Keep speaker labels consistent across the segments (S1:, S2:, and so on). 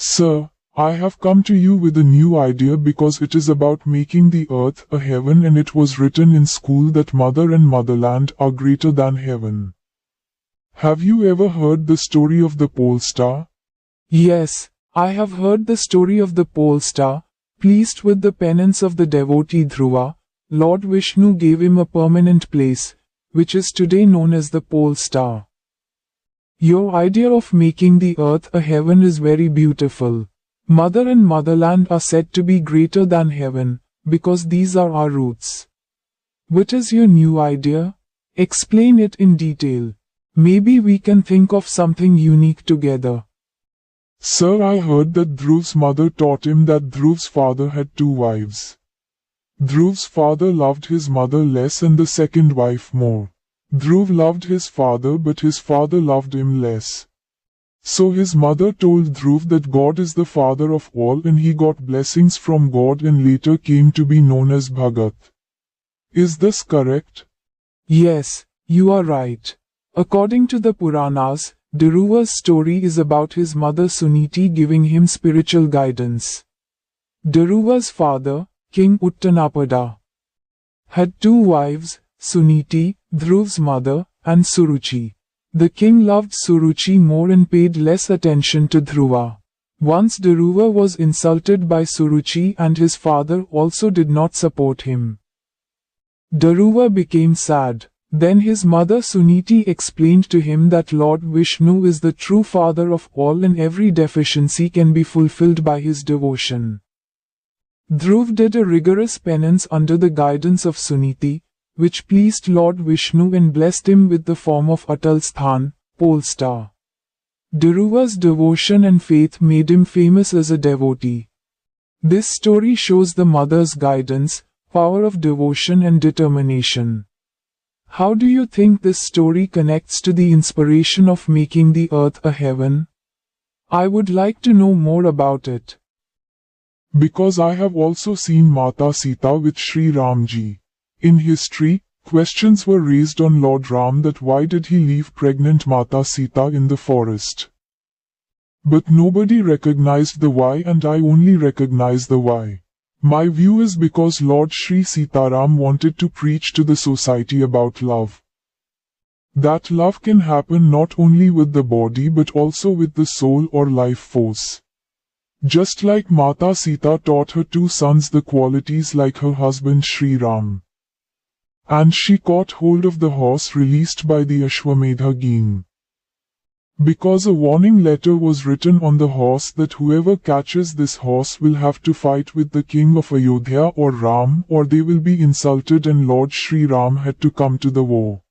S1: Sir, I have come to you with a new idea because it is about making the earth a heaven, and it was written in school that mother and motherland are greater than heaven. Have you ever heard the story of the pole star?
S2: Yes, I have heard the story of the pole star. Pleased with the penance of the devotee Dhruva, Lord Vishnu gave him a permanent place, which is today known as the pole star. Your idea of making the earth a heaven is very beautiful. Mother and motherland are said to be greater than heaven, because these are our roots. What is your new idea? Explain it in detail. Maybe we can think of something unique together.
S1: Sir, I heard that Dhruv's mother taught him that Dhruv's father had 2 wives. Dhruv's father loved his mother less and the second wife more. Dhruv loved his father, but his father loved him less. So his mother told Dhruv that God is the father of all, and he got blessings from God and later came to be known as Bhagat. Is this correct?
S2: Yes, you are right. According to the Puranas, Dhruva's story is about his mother Suniti giving him spiritual guidance. Dhruva's father, King Uttanapada, had 2 wives, Suniti, Dhruv's mother, and Suruchi. The king loved Suruchi more and paid less attention to Dhruva. Once Dhruva was insulted by Suruchi and his father also did not support him. Dhruva became sad. Then his mother Suniti explained to him that Lord Vishnu is the true father of all and every deficiency can be fulfilled by his devotion. Dhruv did a rigorous penance under the guidance of Suniti, which pleased Lord Vishnu and blessed him with the form of Atal Sthan, pole star. Dhruva's devotion and faith made him famous as a devotee. This story shows the mother's guidance, power of devotion and determination. How do you think this story connects to the inspiration of making the earth a heaven? I would like to know more about it.
S1: Because I have also seen Mata Sita with Sri Ramji. In history, questions were raised on Lord Ram that why did he leave pregnant Mata Sita in the forest. But nobody recognized the why, and I only recognize the why. My view is because Lord Sri Sitaram wanted to preach to the society about love. That love can happen not only with the body but also with the soul or life force. Just like Mata Sita taught her 2 sons the qualities like her husband Sri Ram. And she caught hold of the horse released by the Ashwamedha game. Because a warning letter was written on the horse that whoever catches this horse will have to fight with the king of Ayodhya or Ram or they will be insulted, and Lord Sri Ram had to come to the war.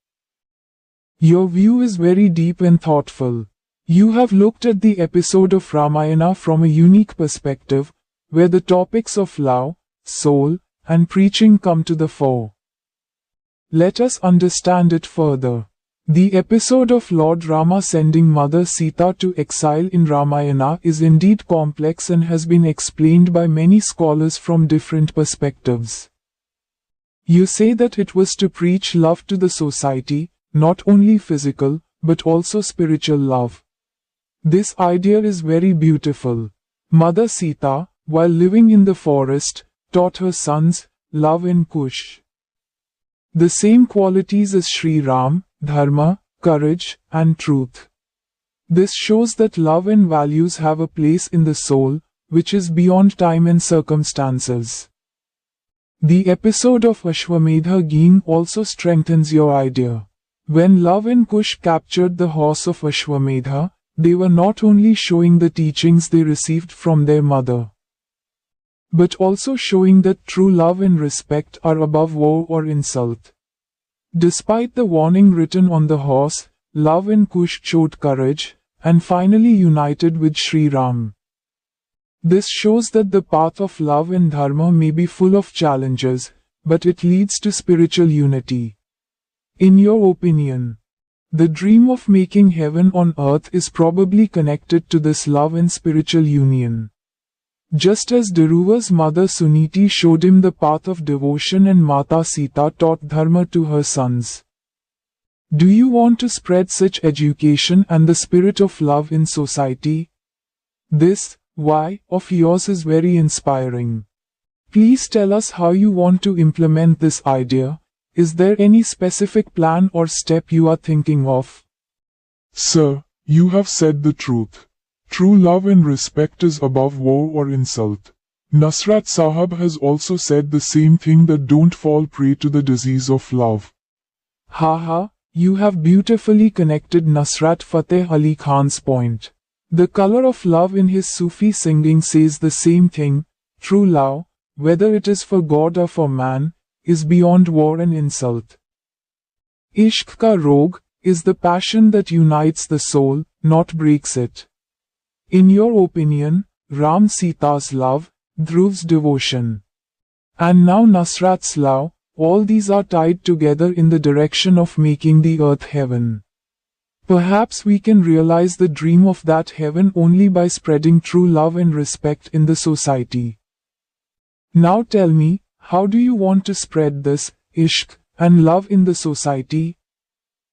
S2: Your view is very deep and thoughtful. You have looked at the episode of Ramayana from a unique perspective, where the topics of love, soul, and preaching come to the fore. Let us understand it further. The episode of Lord Rama sending Mother Sita to exile in Ramayana is indeed complex and has been explained by many scholars from different perspectives. You say that it was to preach love to the society, not only physical, but also spiritual love. This idea is very beautiful. Mother Sita, while living in the forest, taught her sons love and Kush. The same qualities as Sri Ram, dharma, courage, and truth. This shows that love and values have a place in the soul, which is beyond time and circumstances. The episode of Ashwamedha Game also strengthens your idea. When Love and Kush captured the horse of Ashwamedha, they were not only showing the teachings they received from their mother, but also showing that true love and respect are above war or insult. Despite the warning written on the horse, Love and Kush showed courage, and finally united with Sri Ram. This shows that the path of love and dharma may be full of challenges, but it leads to spiritual unity. In your opinion, the dream of making heaven on earth is probably connected to this love and spiritual union. Just as Dhruva's mother Suniti showed him the path of devotion and Mata Sita taught dharma to her sons. Do you want to spread such education and the spirit of love in society? This why of yours is very inspiring. Please tell us how you want to implement this idea. Is there any specific plan or step you are thinking of?
S1: Sir, you have said the truth. True love and respect is above war or insult. Nusrat Sahab has also said the same thing, that don't fall prey to the disease of love.
S2: Haha, you have beautifully connected Nusrat Fateh Ali Khan's point. The color of love in his Sufi singing says the same thing. True love, whether it is for God or for man, is beyond war and insult. Ishq ka rog is the passion that unites the soul, not breaks it. In your opinion, Ram Sita's love, Dhruv's devotion, and now Nusrat's love, all these are tied together in the direction of making the earth heaven. Perhaps we can realize the dream of that heaven only by spreading true love and respect in the society. Now tell me, how do you want to spread this ishq and love in the society?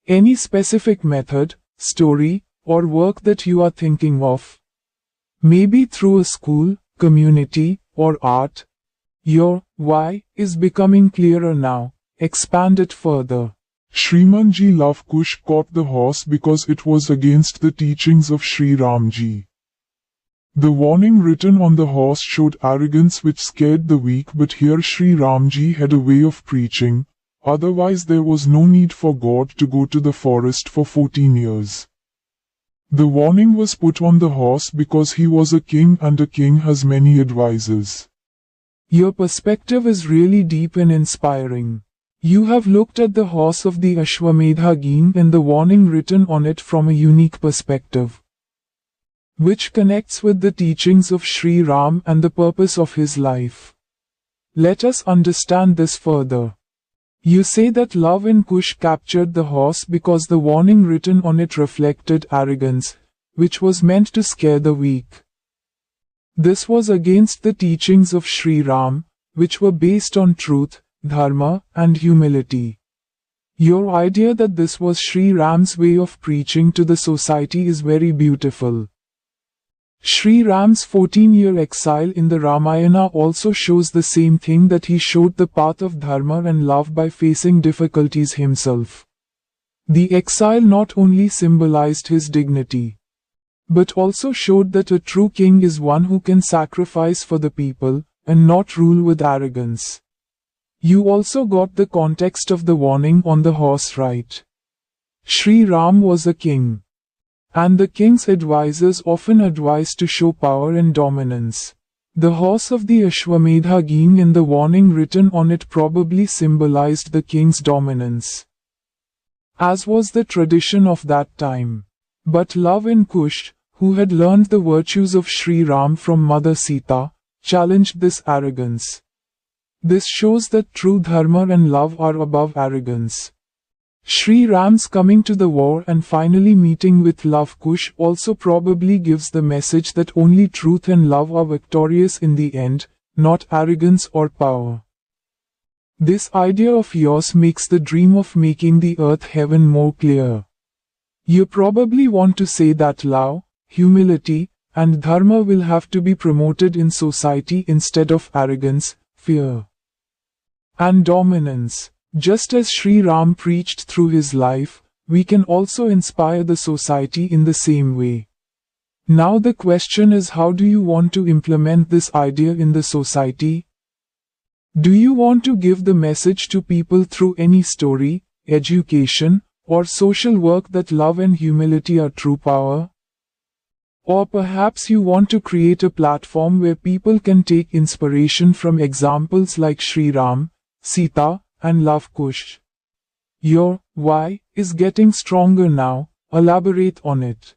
S2: Any specific method, story, or work that you are thinking of? Maybe through a school, community, or art? Your why is becoming clearer now. Expand it further.
S1: Shrimanji Love Kush caught the horse because it was against the teachings of Sri Ramji. The warning written on the horse showed arrogance which scared the weak, but here Sri Ramji had a way of preaching, otherwise there was no need for God to go to the forest for 14 years. The warning was put on the horse because he was a king, and a king has many advisors.
S2: Your perspective is really deep and inspiring. You have looked at the horse of the Ashwamedha Gene and the warning written on it from a unique perspective, which connects with the teachings of Sri Ram and the purpose of his life. Let us understand this further. You say that love in Kush captured the horse because the warning written on it reflected arrogance, which was meant to scare the weak. This was against the teachings of Sri Ram, which were based on truth, dharma, and humility. Your idea that this was Sri Ram's way of preaching to the society is very beautiful. Sri Ram's 14-year exile in the Ramayana also shows the same thing, that he showed the path of dharma and love by facing difficulties himself. The exile not only symbolized his dignity, but also showed that a true king is one who can sacrifice for the people, and not rule with arrogance. You also got the context of the warning on the horse right. Sri Ram was a king, and the king's advisors often advised to show power and dominance. The horse of the Ashwamedha Gene and the warning written on it probably symbolized the king's dominance, as was the tradition of that time. But love in Kush, who had learned the virtues of Sri Ram from Mother Sita, challenged this arrogance. This shows that true dharma and love are above arrogance. Sri Ram's coming to the war and finally meeting with Love Kush also probably gives the message that only truth and love are victorious in the end, not arrogance or power. This idea of yours makes the dream of making the earth heaven more clear. You probably want to say that love, humility, and dharma will have to be promoted in society instead of arrogance, fear, and dominance. Just as Sri Ram preached through his life, we can also inspire the society in the same way. Now the question is, how do you want to implement this idea in the society? Do you want to give the message to people through any story, education, or social work that love and humility are true power? Or perhaps you want to create a platform where people can take inspiration from examples like Sri Ram, Sita, and Love Kush. Your why is getting stronger now. Elaborate on it.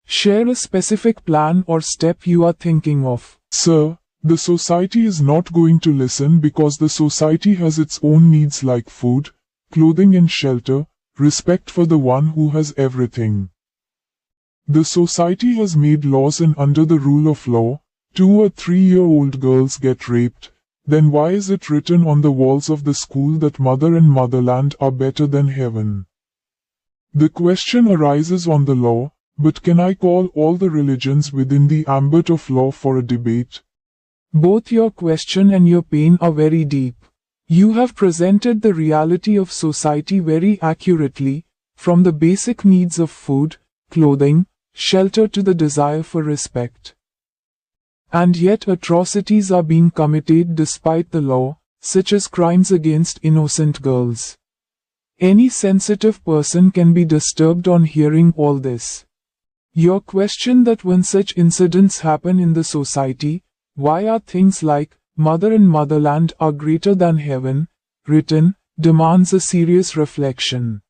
S2: Share a specific plan or step you are thinking of.
S1: Sir, the society is not going to listen because the society has its own needs like food, clothing and shelter, respect for the one who has everything. The society has made laws, and under the rule of law, 2 or 3-year-old girls get raped. Then why is it written on the walls of the school that mother and motherland are better than heaven? The question arises on the law, But can I call all the religions within the ambit of law for a debate?
S2: Both your question and your pain are very deep. You have presented the reality of society very accurately, from the basic needs of food, clothing, shelter to the desire for respect. And yet atrocities are being committed despite the law, such as crimes against innocent girls. Any sensitive person can be disturbed on hearing all this. Your question that when such incidents happen in the society, why are things like mother and motherland are greater than heaven written, demands a serious reflection.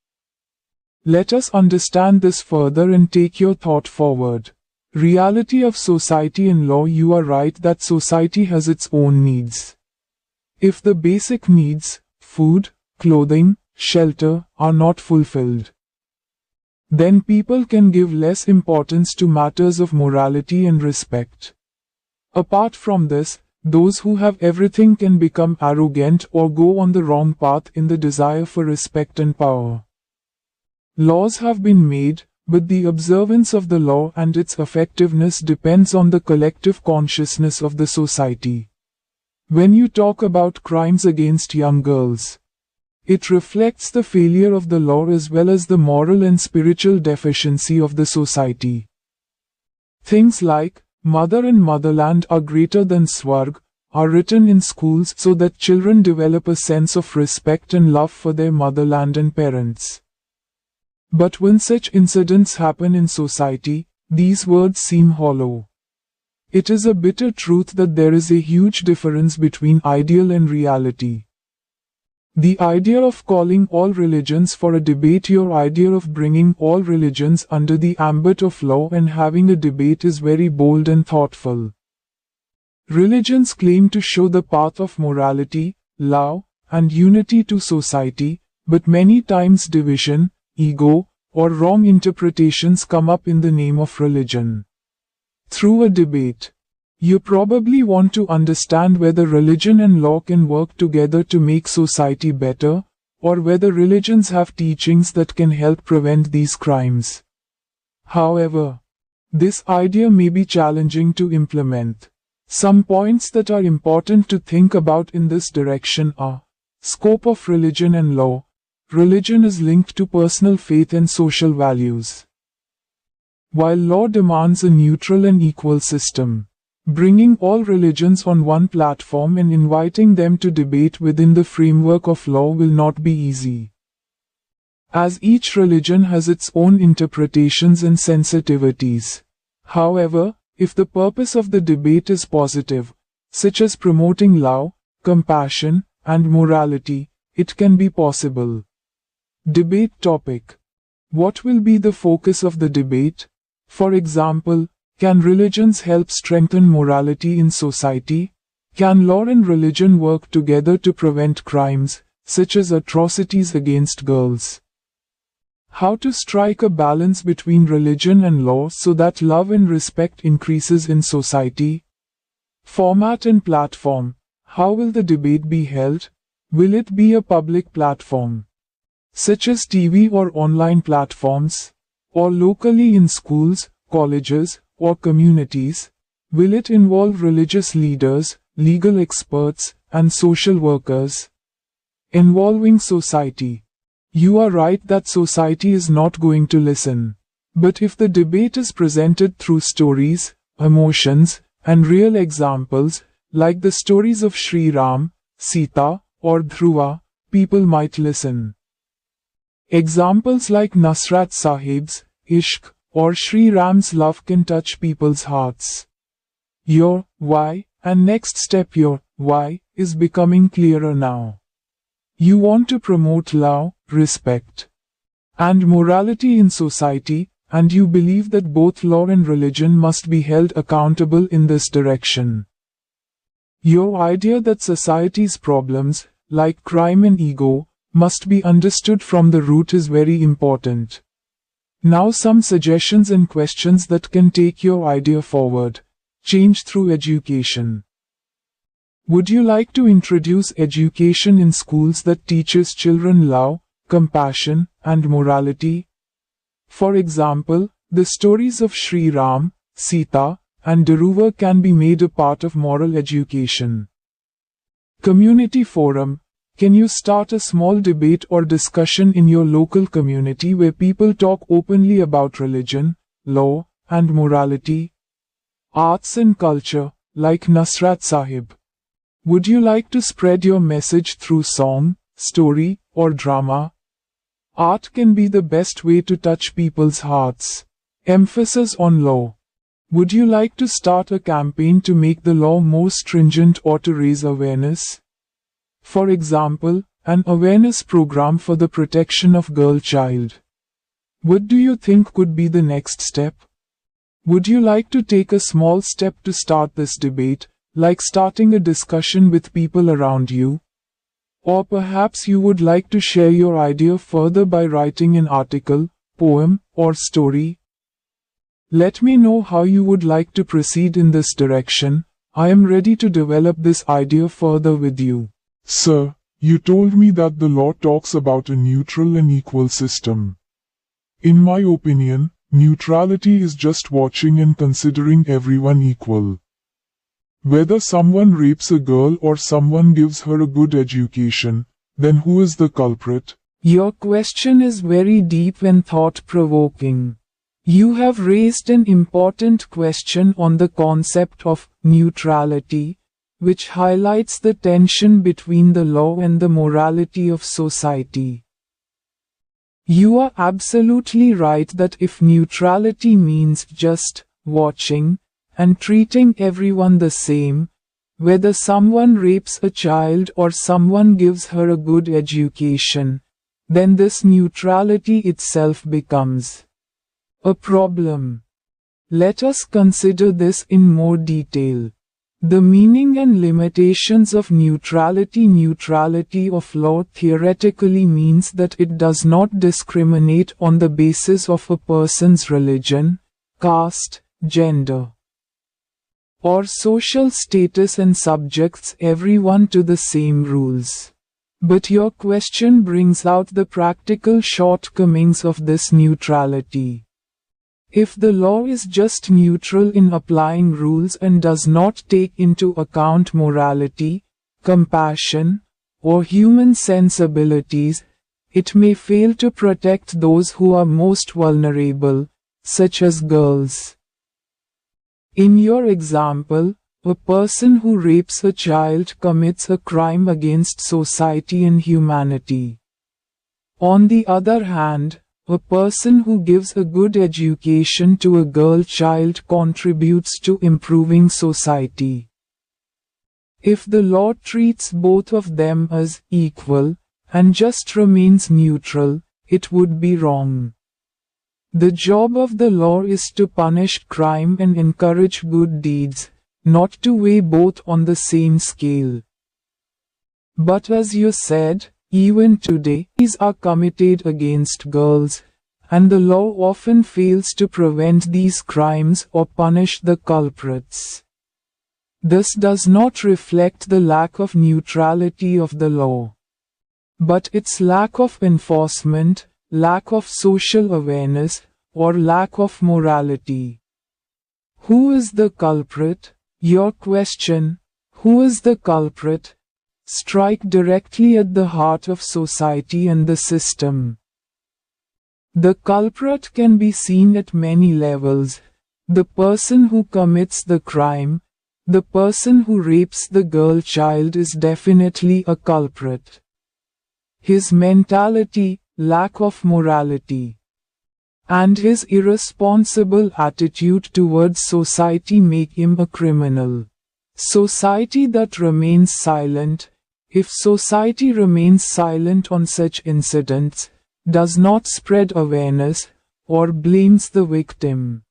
S2: Let us understand this further and take your thought forward. Reality of society and law. You are right that society has its own needs. If the basic needs, food, clothing, shelter, are not fulfilled, then people can give less importance to matters of morality and respect. Apart from this, those who have everything can become arrogant or go on the wrong path in the desire for respect and power. Laws have been made, but the observance of the law and its effectiveness depends on the collective consciousness of the society. When you talk about crimes against young girls, it reflects the failure of the law as well as the moral and spiritual deficiency of the society. Things like, mother and motherland are greater than Swarg, are written in schools so that children develop a sense of respect and love for their motherland and parents. But when such incidents happen in society, these words seem hollow. It is a bitter truth that there is a huge difference between ideal and reality. The idea of calling all religions for a debate, your idea of bringing all religions under the ambit of law and having a debate is very bold and thoughtful. Religions claim to show the path of morality, love, and unity to society, but many times division, ego, or wrong interpretations come up in the name of religion. Through a debate, you probably want to understand whether religion and law can work together to make society better, or whether religions have teachings that can help prevent these crimes. However, this idea may be challenging to implement. Some points that are important to think about in this direction are: scope of religion and law. Religion is linked to personal faith and social values, while law demands a neutral and equal system. Bringing all religions on one platform and inviting them to debate within the framework of law will not be easy, as each religion has its own interpretations and sensitivities. However, if the purpose of the debate is positive, such as promoting love, compassion, and morality, it can be possible. Debate topic. What will be the focus of the debate? For example, can religions help strengthen morality in society? Can law and religion work together to prevent crimes, such as atrocities against girls? How to strike a balance between religion and law so that love and respect increases in society? Format and platform. How will the debate be held? Will it be a public platform, such as TV or online platforms, or locally in schools, colleges, or communities? Will it involve religious leaders, legal experts, and social workers? Involving society. You are right that society is not going to listen. But if the debate is presented through stories, emotions, and real examples, like the stories of Sri Ram, Sita, or Dhruva, people might listen. Examples like Nusrat Sahib's Ishq or Sri Ram's love can touch people's hearts. Your why and next step, your why, is becoming clearer now. You want to promote love, respect, and morality in society, and you believe that both law and religion must be held accountable in this direction. Your idea that society's problems, like crime and ego, must be understood from the root is very important. Now some suggestions and questions that can take your idea forward. Change through education. Would you like to introduce education in schools that teaches children love, compassion, and morality? For example, The stories of Sri Ram, Sita, and Dharuva can be made a part of moral education. Community forum. Can you start a small debate or discussion in your local community where people talk openly about religion, law, and morality? Arts and culture, like Nusrat Sahib. Would you like to spread your message through song, story, or drama? Art can be the best way to touch people's hearts. Emphasis on law. Would you like to start a campaign to make the law more stringent or to raise awareness? For example, an awareness program for the protection of girl child. What do you think could be the next step? Would you like to take a small step to start this debate, like starting a discussion with people around you? Or perhaps you would like to share your idea further by writing an article, poem, or story? Let me know how you would like to proceed in this direction. I am ready to develop this idea further with you.
S1: Sir, you told me that the law talks about a neutral and equal system. In my opinion, neutrality is just watching and considering everyone equal. Whether someone rapes a girl or someone gives her a good education, then who is the culprit?
S2: Your question is very deep and thought-provoking. You have raised an important question on the concept of neutrality, which highlights the tension between the law and the morality of society. You are absolutely right that if neutrality means just watching and treating everyone the same, whether someone rapes a child or someone gives her a good education, then this neutrality itself becomes a problem. Let us consider this in more detail. The meaning and limitations of neutrality. Neutrality of law theoretically means that it does not discriminate on the basis of a person's religion, caste, gender, or social status and subjects everyone to the same rules. But your question brings out the practical shortcomings of this neutrality. If the law is just neutral in applying rules and does not take into account morality, compassion, or human sensibilities, it may fail to protect those who are most vulnerable, such as girls. In your example, a person who rapes a child commits a crime against society and humanity. On the other hand, a person who gives a good education to a girl child contributes to improving society. If the law treats both of them as equal, and just remains neutral, it would be wrong. The job of the law is to punish crime and encourage good deeds, not to weigh both on the same scale. But as you said, even today, these are committed against girls, and the law often fails to prevent these crimes or punish the culprits. This does not reflect the lack of neutrality of the law, but its lack of enforcement, lack of social awareness, or lack of morality. Who is the culprit? Your question, who is the culprit, strike directly at the heart of society and the system. The culprit can be seen at many levels: the person who commits the crime, the person who rapes the girl child is definitely a culprit. His mentality, lack of morality, and his irresponsible attitude towards society make him a criminal. Society that remains silent, if society remains silent on such incidents, does not spread awareness, or blames the victim,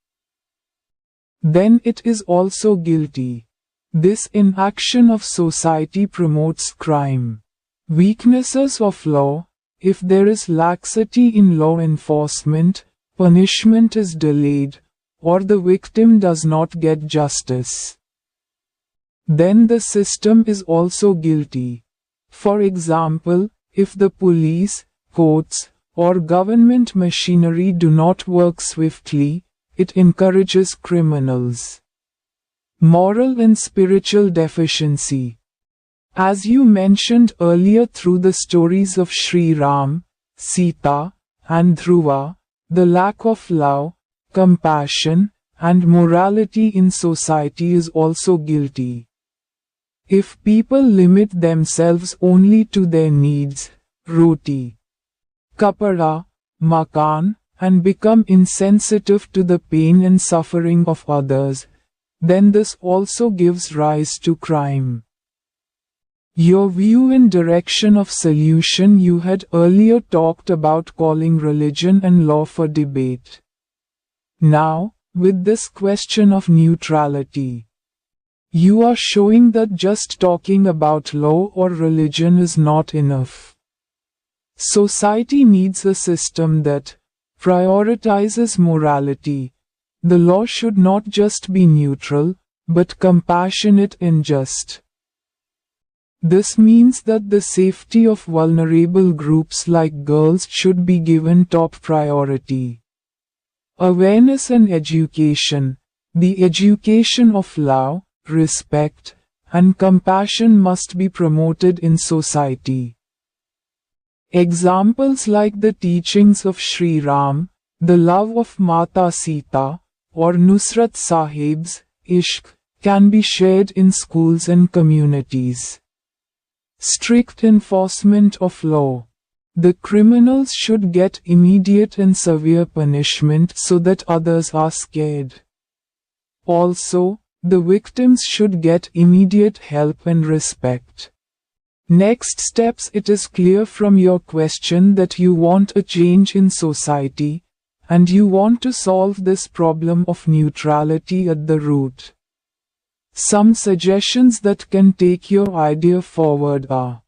S2: then it is also guilty. This inaction of society promotes crime. Weaknesses of law: if there is laxity in law enforcement, punishment is delayed, or the victim does not get justice, then the system is also guilty. For example, if the police, courts, or government machinery do not work swiftly, it encourages criminals. Moral and spiritual deficiency. As you mentioned earlier, through the stories of Sri Ram, Sita, and Dhruva, the lack of love, compassion, and morality in society is also guilty. If people limit themselves only to their needs, roti, kapara, makan, and become insensitive to the pain and suffering of others, then this also gives rise to crime. Your view and direction of solution. You had earlier talked about calling religion and law for debate. Now, with this question of neutrality, you are showing that just talking about law or religion is not enough. Society needs a system that prioritizes morality. The law should not just be neutral, but compassionate and just. This means that the safety of vulnerable groups like girls should be given top priority. Awareness and education. The education of love, respect, and compassion must be promoted in society. Examples like the teachings of Sri Ram, the love of Mata Sita, or Nusrat Sahib's Ishq, can be shared in schools and communities. Strict enforcement of law. The criminals should get immediate and severe punishment so that others are scared. Also, the victims should get immediate help and respect. Next steps. It is clear from your question that you want a change in society, and you want to solve this problem of neutrality at the root. Some suggestions that can take your idea forward are: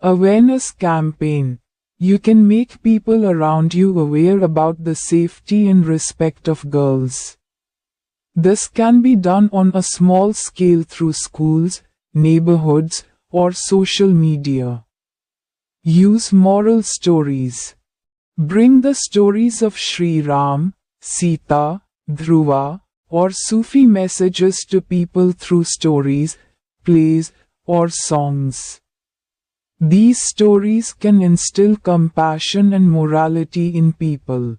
S2: awareness campaign. You can make people around you aware about the safety and respect of girls. This can be done on a small scale through schools, neighborhoods, or social media. Use moral stories. Bring the stories of Sri Ram, Sita, Dhruva, or Sufi messages to people through stories, plays, or songs. These stories can instill compassion and morality in people.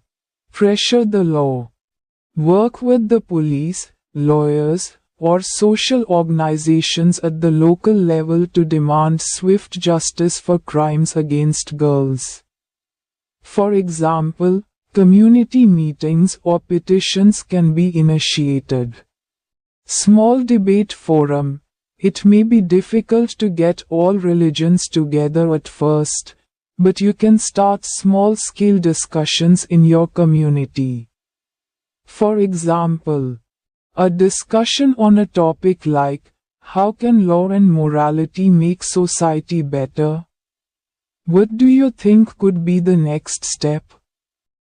S2: Pressure the law. Work with the police, lawyers, or social organizations at the local level to demand swift justice for crimes against girls. For example, community meetings or petitions can be initiated. Small debate forum. It may be difficult to get all religions together at first, but you can start small-scale discussions in your community. For example, a discussion on a topic like, how can law and morality make society better? What do you think could be the next step?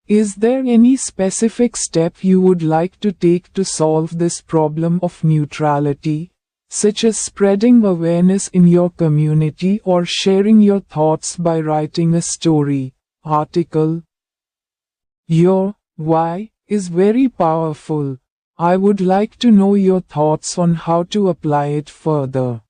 S2: Is there any specific step you would like to take to solve this problem of neutrality, such as spreading awareness in your community or sharing your thoughts by writing a story, article? Your why is very powerful. I would like to know your thoughts on how to apply it further.